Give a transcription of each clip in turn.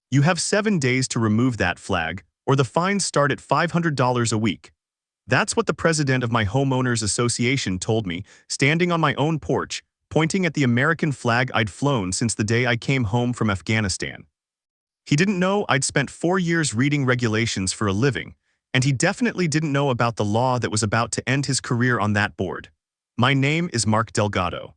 You have 7 days to remove that flag, or the fines start at $500 a week. That's what the president of my Homeowners Association told me, standing on my own porch, pointing at the American flag I'd flown since the day I came home from Afghanistan. He didn't know I'd spent 4 years reading regulations for a living, and he definitely didn't know about the law that was about to end his career on that board. My name is Mark Delgado.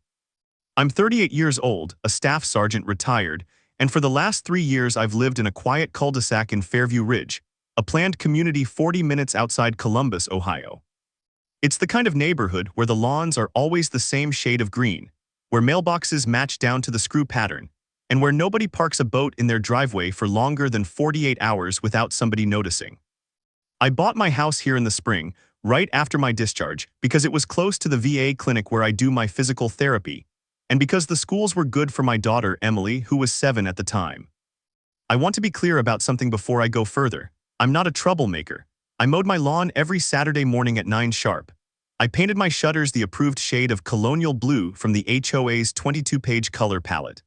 I'm 38 years old, a staff sergeant retired, and for the last 3 years I've lived in a quiet cul-de-sac in Fairview Ridge, a planned community 40 minutes outside Columbus, Ohio. It's the kind of neighborhood where the lawns are always the same shade of green, where mailboxes match down to the screw pattern, and where nobody parks a boat in their driveway for longer than 48 hours without somebody noticing. I bought my house here in the spring, right after my discharge, because it was close to the VA clinic where I do my physical therapy, and because the schools were good for my daughter, Emily, who was 7 at the time. I want to be clear about something before I go further. I'm not a troublemaker. I mowed my lawn every Saturday morning at 9 sharp. I painted my shutters the approved shade of colonial blue from the HOA's 22-page color palette.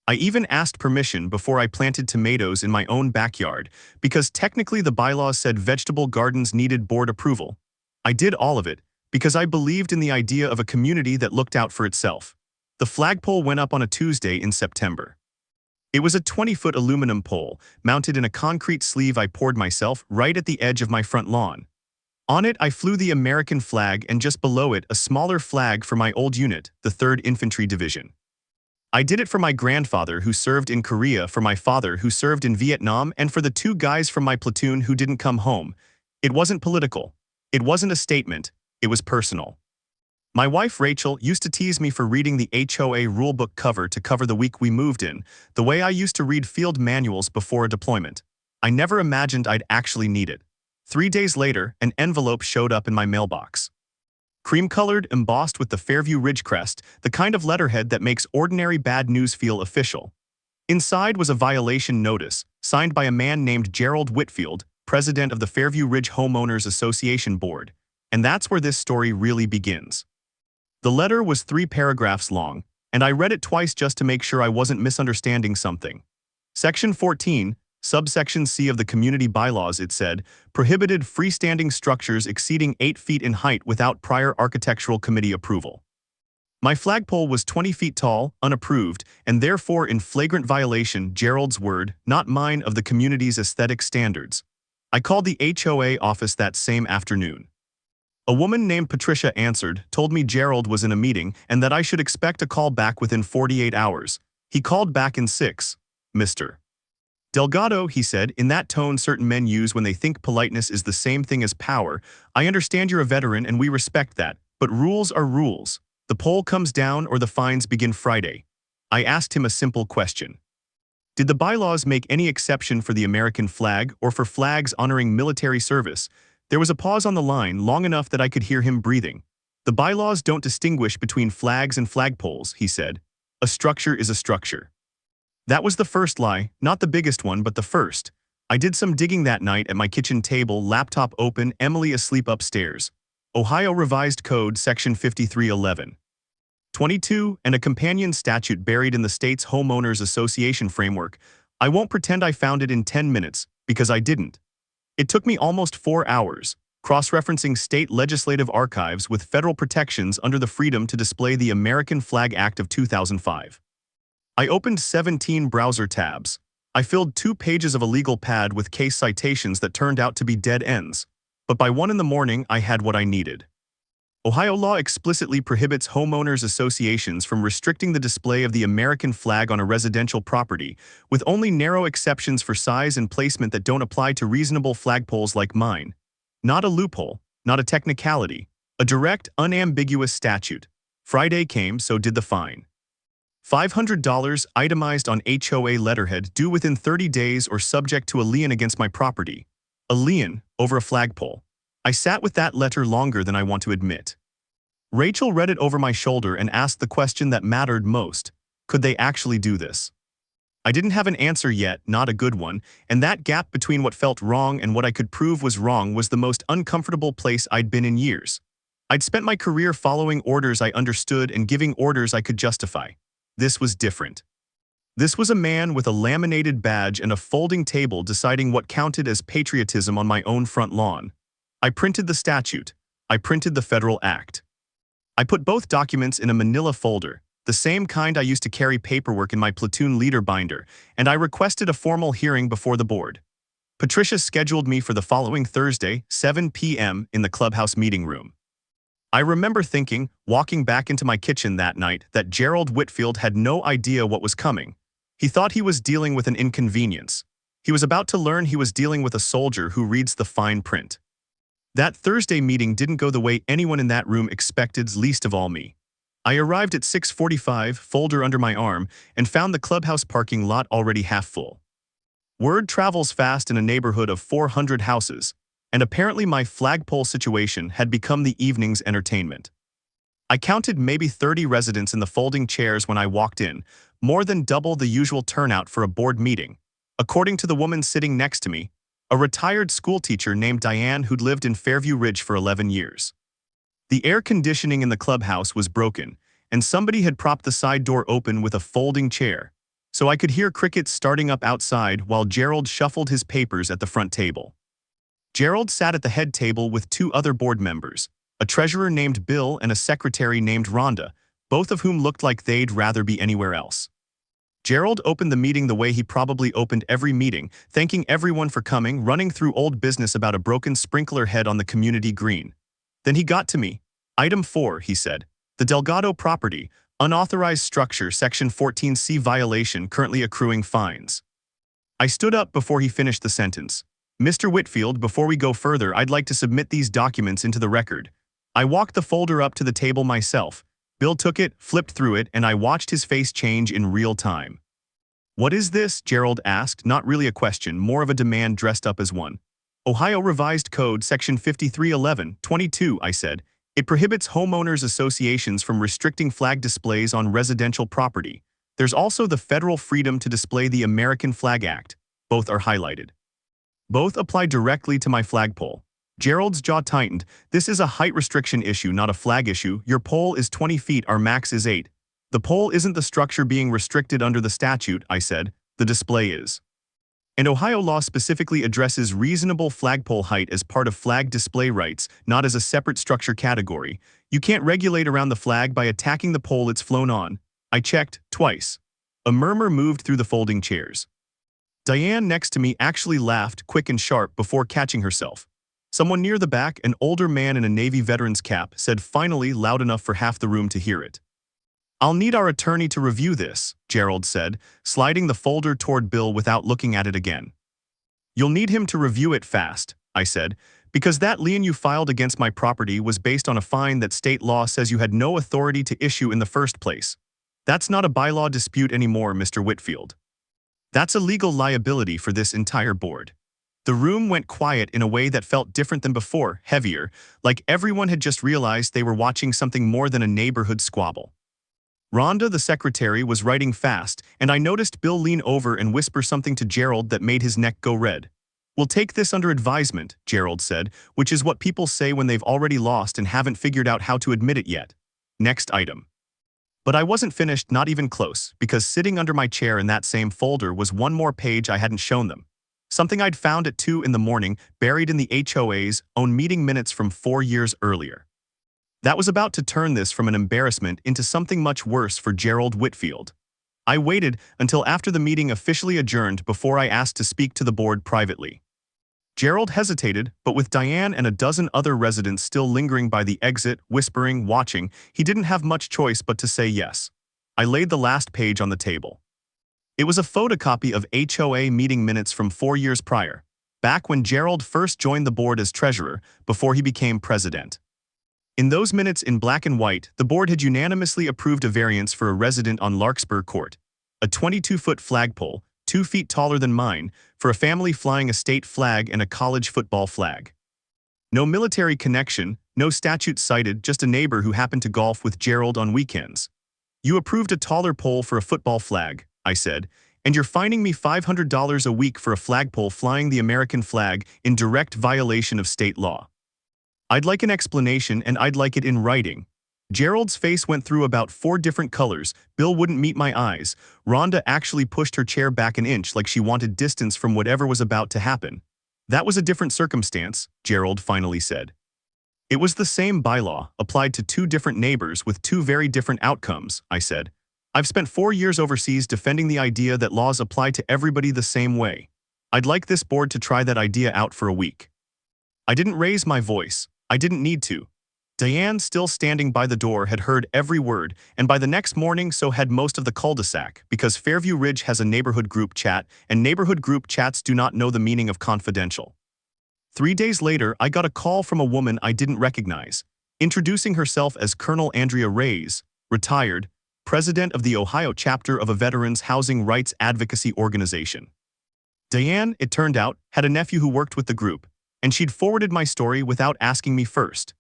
I even asked permission before I planted tomatoes in my own backyard, because technically the bylaws said vegetable gardens needed board approval. I did all of it because I believed in the idea of a community that looked out for itself. The flagpole went up on a Tuesday in September. It was a 20-foot aluminum pole, mounted in a concrete sleeve I poured myself right at the edge of my front lawn. On it I flew the American flag and just below it a smaller flag for my old unit, the 3rd Infantry Division. I did it for my grandfather who served in Korea, for my father who served in Vietnam, and for the 2 guys from my platoon who didn't come home. It wasn't political. It wasn't a statement. It was personal. My wife Rachel used to tease me for reading the HOA rulebook cover to cover the week we moved in, the way I used to read field manuals before a deployment. I never imagined I'd actually need it. 3 days later, an envelope showed up in my mailbox. Cream-colored, embossed with the Fairview Ridge crest, the kind of letterhead that makes ordinary bad news feel official. Inside was a violation notice, signed by a man named Gerald Whitfield, president of the Fairview Ridge Homeowners Association board. And that's where this story really begins. The letter was 3 paragraphs long, and I read it twice just to make sure I wasn't misunderstanding something. Section 14, subsection C of the community bylaws, it said, prohibited freestanding structures exceeding 8 feet in height without prior architectural committee approval. My flagpole was 20 feet tall, unapproved, and therefore in flagrant violation, Gerald's word, not mine, of the community's aesthetic standards. I called the HOA office that same afternoon. A woman named Patricia answered, told me Gerald was in a meeting and that I should expect a call back within 48 hours. He called back in 6. Mr. Delgado, he said, in that tone certain men use when they think politeness is the same thing as power. I understand you're a veteran and we respect that, but rules are rules. The pole comes down or the fines begin Friday. I asked him a simple question. Did the bylaws make any exception for the American flag or for flags honoring military service? There was a pause on the line long enough that I could hear him breathing. The bylaws don't distinguish between flags and flagpoles, he said. A structure is a structure. That was the first lie, not the biggest one, but the first. I did some digging that night at my kitchen table, laptop open, Emily asleep upstairs. Ohio Revised Code, Section 5311. 22, and a companion statute buried in the state's Homeowners Association framework. I won't pretend I found it in 10 minutes, because I didn't. It took me almost 4 hours, cross-referencing state legislative archives with federal protections under the Freedom to Display the American Flag Act of 2005. I opened 17 browser tabs. I filled 2 pages of a legal pad with case citations that turned out to be dead ends. But by 1 in the morning, I had what I needed. Ohio law explicitly prohibits homeowners associations from restricting the display of the American flag on a residential property, with only narrow exceptions for size and placement that don't apply to reasonable flagpoles like mine. Not a loophole, not a technicality, a direct, unambiguous statute. Friday came, so did the fine. $500 itemized on HOA letterhead, due within 30 days or subject to a lien against my property. A lien over a flagpole. I sat with that letter longer than I want to admit. Rachel read it over my shoulder and asked the question that mattered most. Could they actually do this? I didn't have an answer yet, not a good one, and that gap between what felt wrong and what I could prove was wrong was the most uncomfortable place I'd been in years. I'd spent my career following orders I understood and giving orders I could justify. This was different. This was a man with a laminated badge and a folding table deciding what counted as patriotism on my own front lawn. I printed the statute. I printed the federal act. I put both documents in a manila folder, the same kind I used to carry paperwork in my platoon leader binder, and I requested a formal hearing before the board. Patricia scheduled me for the following Thursday, 7 p.m. in the clubhouse meeting room. I remember thinking, walking back into my kitchen that night, that Gerald Whitfield had no idea what was coming. He thought he was dealing with an inconvenience. He was about to learn he was dealing with a soldier who reads the fine print. That Thursday meeting didn't go the way anyone in that room expected, least of all me. I arrived at 6:45, folder under my arm, and found the clubhouse parking lot already half full. Word travels fast in a neighborhood of 400 houses, and apparently my flagpole situation had become the evening's entertainment. I counted maybe 30 residents in the folding chairs when I walked in, more than double the usual turnout for a board meeting. According to the woman sitting next to me, a retired schoolteacher named Diane who'd lived in Fairview Ridge for 11 years. The air conditioning in the clubhouse was broken, and somebody had propped the side door open with a folding chair, so I could hear crickets starting up outside while Gerald shuffled his papers at the front table. Gerald sat at the head table with two other board members, a treasurer named Bill and a secretary named Rhonda, both of whom looked like they'd rather be anywhere else. Gerald opened the meeting the way he probably opened every meeting, thanking everyone for coming, running through old business about a broken sprinkler head on the community green. Then he got to me. Item 4, he said. The Delgado property, unauthorized structure, Section 14C violation, currently accruing fines. I stood up before he finished the sentence. Mr. Whitfield, before we go further, I'd like to submit these documents into the record. I walked the folder up to the table myself. Bill took it, flipped through it, and I watched his face change in real time. What is this? Gerald asked, not really a question, more of a demand dressed up as one. Ohio Revised Code, Section 5311-22, I said. It prohibits homeowners associations from restricting flag displays on residential property. There's also the Federal Freedom to Display the American Flag Act. Both are highlighted. Both apply directly to my flagpole. Gerald's jaw tightened. This is a height restriction issue, not a flag issue. Your pole is 20 feet, our max is 8. The pole isn't the structure being restricted under the statute, I said. The display is. And Ohio law specifically addresses reasonable flagpole height as part of flag display rights, not as a separate structure category. You can't regulate around the flag by attacking the pole it's flown on. I checked, twice. A murmur moved through the folding chairs. Diane next to me actually laughed, quick and sharp, before catching herself. Someone near the back, an older man in a Navy veteran's cap, said finally, loud enough for half the room to hear it. I'll need our attorney to review this, Gerald said, sliding the folder toward Bill without looking at it again. You'll need him to review it fast, I said, because that lien you filed against my property was based on a fine that state law says you had no authority to issue in the first place. That's not a bylaw dispute anymore, Mr. Whitfield. That's a legal liability for this entire board. The room went quiet in a way that felt different than before, heavier, like everyone had just realized they were watching something more than a neighborhood squabble. Rhonda, the secretary, was writing fast, and I noticed Bill lean over and whisper something to Gerald that made his neck go red. We'll take this under advisement, Gerald said, which is what people say when they've already lost and haven't figured out how to admit it yet. Next item. But I wasn't finished, not even close, because sitting under my chair in that same folder was one more page I hadn't shown them. Something I'd found at 2 in the morning, buried in the HOA's own meeting minutes from 4 years earlier. That was about to turn this from an embarrassment into something much worse for Gerald Whitfield. I waited until after the meeting officially adjourned before I asked to speak to the board privately. Gerald hesitated, but with Diane and a dozen other residents still lingering by the exit, whispering, watching, he didn't have much choice but to say yes. I laid the last page on the table. It was a photocopy of HOA meeting minutes from 4 years prior, back when Gerald first joined the board as treasurer, before he became president. In those minutes in black and white, the board had unanimously approved a variance for a resident on Larkspur Court, a 22-foot flagpole, 2 feet taller than mine, for a family flying a state flag and a college football flag. No military connection, no statute cited, just a neighbor who happened to golf with Gerald on weekends. You approved a taller pole for a football flag, I said, and you're fining me $500 a week for a flagpole flying the American flag in direct violation of state law. I'd like an explanation, and I'd like it in writing. Gerald's face went through about 4 different colors. Bill wouldn't meet my eyes. Rhonda actually pushed her chair back an inch like she wanted distance from whatever was about to happen. That was a different circumstance, Gerald finally said. It was the same bylaw, applied to 2 different neighbors with 2 very different outcomes, I said. I've spent 4 years overseas defending the idea that laws apply to everybody the same way. I'd like this board to try that idea out for a week. I didn't raise my voice. I didn't need to. Diane, still standing by the door, had heard every word, and by the next morning so had most of the cul-de-sac, because Fairview Ridge has a neighborhood group chat, and neighborhood group chats do not know the meaning of confidential. 3 days later, I got a call from a woman I didn't recognize, introducing herself as Colonel Andrea Reyes, retired, president of the Ohio chapter of a veterans' housing rights advocacy organization. Diane, it turned out, had a nephew who worked with the group, and she'd forwarded my story without asking me first.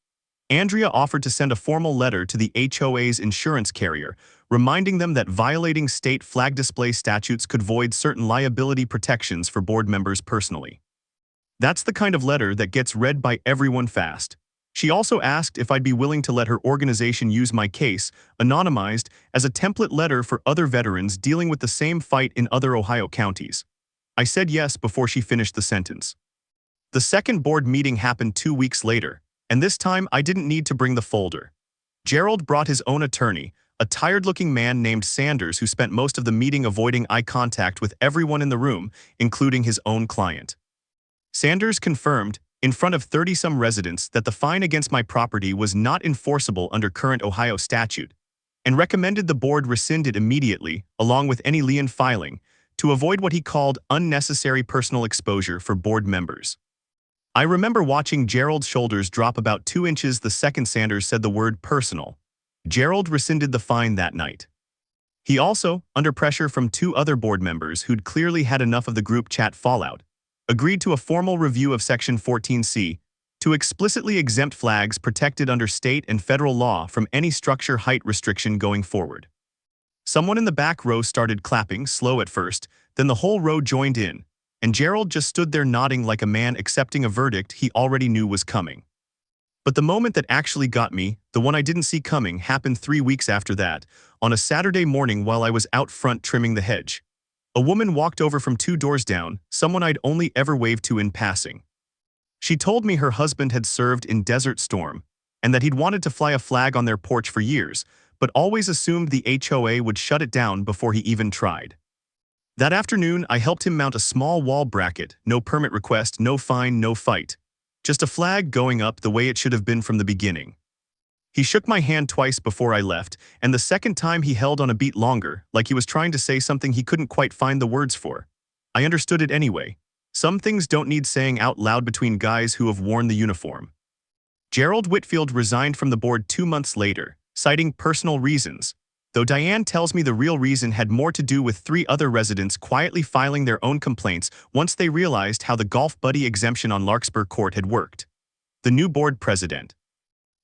Andrea offered to send a formal letter to the HOA's insurance carrier, reminding them that violating state flag display statutes could void certain liability protections for board members personally. That's the kind of letter that gets read by everyone fast. She also asked if I'd be willing to let her organization use my case, anonymized, as a template letter for other veterans dealing with the same fight in other Ohio counties. I said yes before she finished the sentence. The second board meeting happened 2 weeks later, and this time I didn't need to bring the folder. Gerald brought his own attorney, a tired-looking man named Sanders who spent most of the meeting avoiding eye contact with everyone in the room, including his own client. Sanders confirmed, in front of 30-some residents, that the fine against my property was not enforceable under current Ohio statute, and recommended the board rescind it immediately, along with any lien filing, to avoid what he called unnecessary personal exposure for board members. I remember watching Gerald's shoulders drop about 2 inches the second Sanders said the word personal. Gerald rescinded the fine that night. He also, under pressure from 2 other board members who'd clearly had enough of the group chat fallout, agreed to a formal review of Section 14C to explicitly exempt flags protected under state and federal law from any structure height restriction going forward. Someone in the back row started clapping, slow at first, then the whole row joined in, and Gerald just stood there nodding like a man accepting a verdict he already knew was coming. But the moment that actually got me, the one I didn't see coming, happened 3 weeks after that, on a Saturday morning while I was out front trimming the hedge. A woman walked over from 2 doors down, someone I'd only ever waved to in passing. She told me her husband had served in Desert Storm, and that he'd wanted to fly a flag on their porch for years, but always assumed the HOA would shut it down before he even tried. That afternoon, I helped him mount a small wall bracket, no permit request, no fine, no fight. Just a flag going up the way it should have been from the beginning. He shook my hand twice before I left, and the second time he held on a beat longer, like he was trying to say something he couldn't quite find the words for. I understood it anyway. Some things don't need saying out loud between guys who have worn the uniform. Gerald Whitfield resigned from the board 2 months later, citing personal reasons, though Diane tells me the real reason had more to do with 3 other residents quietly filing their own complaints once they realized how the golf buddy exemption on Larkspur Court had worked. The new board president,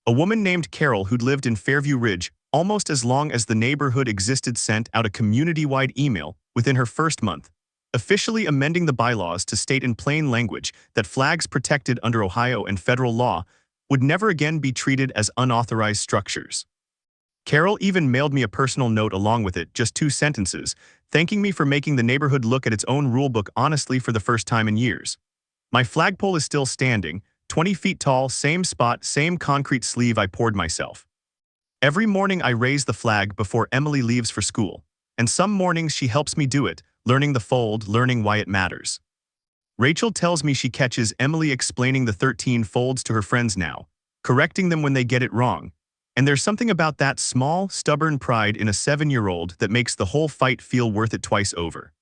a woman named Carol who'd lived in Fairview Ridge almost as long as the neighborhood existed, sent out a community-wide email within her first month, officially amending the bylaws to state in plain language that flags protected under Ohio and federal law would never again be treated as unauthorized structures. Carol even mailed me a personal note along with it, just 2 sentences, thanking me for making the neighborhood look at its own rulebook honestly for the first time in years. My flagpole is still standing, 20 feet tall, same spot, same concrete sleeve I poured myself. Every morning I raise the flag before Emily leaves for school, and some mornings she helps me do it, learning the fold, learning why it matters. Rachel tells me she catches Emily explaining the 13 folds to her friends now, correcting them when they get it wrong, and there's something about that small, stubborn pride in a 7-year-old that makes the whole fight feel worth it twice over.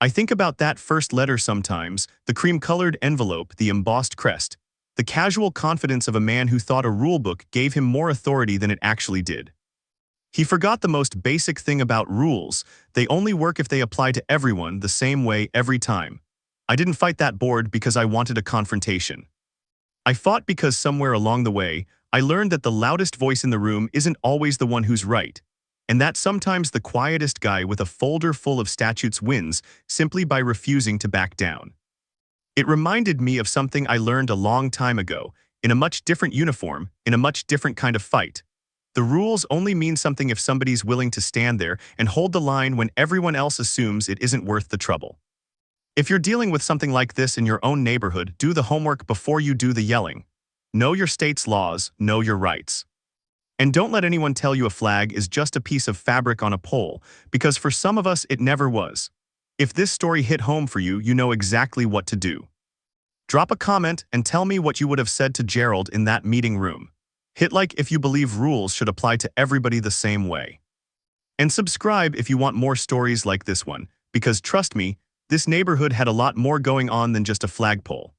I think about that first letter sometimes, the cream-colored envelope, the embossed crest, the casual confidence of a man who thought a rulebook gave him more authority than it actually did. He forgot the most basic thing about rules: they only work if they apply to everyone the same way every time. I didn't fight that board because I wanted a confrontation. I fought because somewhere along the way, I learned that the loudest voice in the room isn't always the one who's right, and that sometimes the quietest guy with a folder full of statutes wins simply by refusing to back down. It reminded me of something I learned a long time ago, in a much different uniform, in a much different kind of fight. The rules only mean something if somebody's willing to stand there and hold the line when everyone else assumes it isn't worth the trouble. If you're dealing with something like this in your own neighborhood, do the homework before you do the yelling. Know your state's laws, know your rights. And don't let anyone tell you a flag is just a piece of fabric on a pole, because for some of us it never was. If this story hit home for you, you know exactly what to do. Drop a comment and tell me what you would have said to Gerald in that meeting room. Hit like if you believe rules should apply to everybody the same way. And subscribe if you want more stories like this one, because trust me, this neighborhood had a lot more going on than just a flagpole.